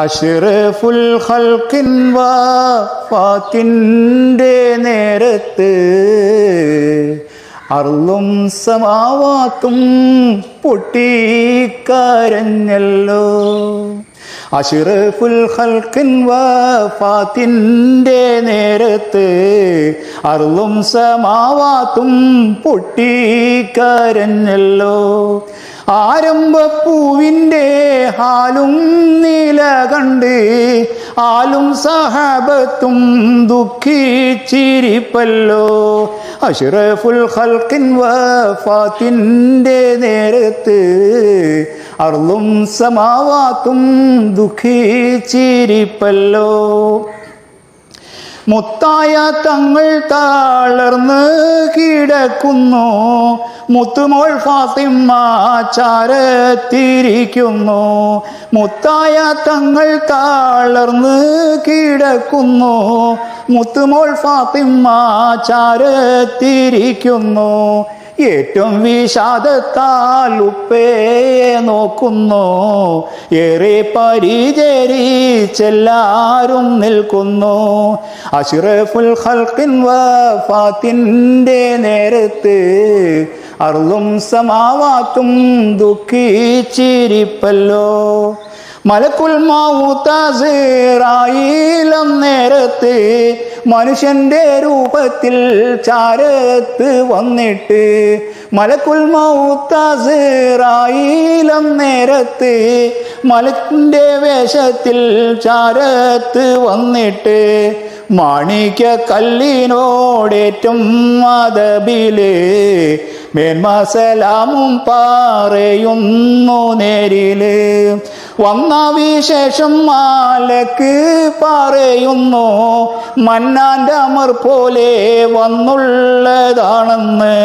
അഷ്റഫുൽ ഖൽഖിൻ വഫാത്തിൻ്റെ നേരത്ത് അർളും സമാവാത്തും പൊട്ടിക്കരഞ്ഞല്ലോ. അഷ്റഫുൽ ഖൽഖിൻ വഫാത്തിൻ്റെ നേരത്ത് അർളും സമാവാത്തും പൊട്ടിക്കരഞ്ഞല്ലോ. ആരംഭപ്പൂവിൻ്റെ ഹാലും നീല കണ്ട് ആലും സഹാബത്തും ദുഃഖിച്ചിരിപ്പല്ലോ. അഷ്റഫുൽ ഖൽഖിൻ വഫാത്തിൻ്റെ നേരത്ത് അർളും സമാവാത്തും ദുഃഖിച്ചിരിപ്പല്ലോ. മുത്തായ തങ്ങൾ തളർന്ന് കിടക്കുന്നു, മുത്തുമോൾ ഫാത്തിമ ചാരത്തിരിക്കുന്നു. മുത്തായ തങ്ങൾ തളർന്ന് കിടക്കുന്നു, മുത്തുമോൾ ഫാത്തിമ ചാരത്തിരിക്കുന്നു. ഏറ്റവും വിഷാദത്താൽ ഉപ്പയെ നോക്കുന്നു, ഏറെ പരിചരിച്ചെല്ലാരും നിൽക്കുന്നു. അഷ്റഫുൽ ഖൽഖിൻ വഫാത്തിൻ്റെ നേരത്ത് അർളും സമാവാത്തും ദുഃഖിച്ചിരിപ്പല്ലോ. മലക്കുൽ മൗത്ത് അസ്റായീൽ നേരത്ത് മനുഷ്യന്റെ രൂപത്തിൽ ചാരത്ത് വന്നിട്ട്, മലക്കുൽ മൗത്ത് അസ്റായീൽ നേരത്ത് മലക്കിന്റെ വേഷത്തിൽ ചാരത്ത് വന്നിട്ട്, മാണിക്യ കല്ലിനോടേറ്റം മദബില് മേന്മസലാമും പറയുന്നു നേരില്. വന്ന വിശേഷം മാലക്ക് പറയുന്നു, മന്നാന്റെ അമർ പോലെ വന്നുള്ളതാണെന്ന്.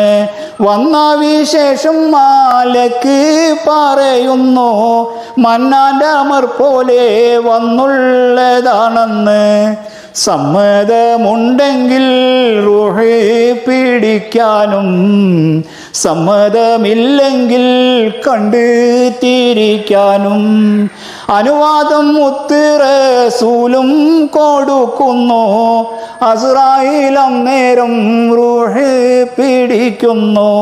വന്ന വിശേഷം മാലക്ക് പറയുന്നു, മന്നാന്റെ അമർ പോലെ വന്നുള്ളതാണെന്ന്. സമ്മതമുണ്ടെങ്കിൽ റൂഹ് പിടിക്കാനും, സമ്മതമില്ലെങ്കിൽ കണ്ട് തിരിക്കാനും അനുവാദം മുത്ത് റസൂലും കൊടുക്കുന്നു. അസ്റായീൽ അന്നേരം റൂഹ് പിടിക്കുന്നു.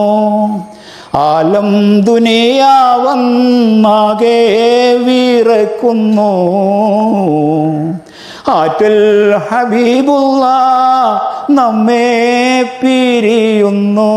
ആലം ദുനിയാവന്നാകെ വിറക്കുന്നു, ആറ്റൽ ഹബീബുള്ള നമ്മെ പിരിയുന്നു.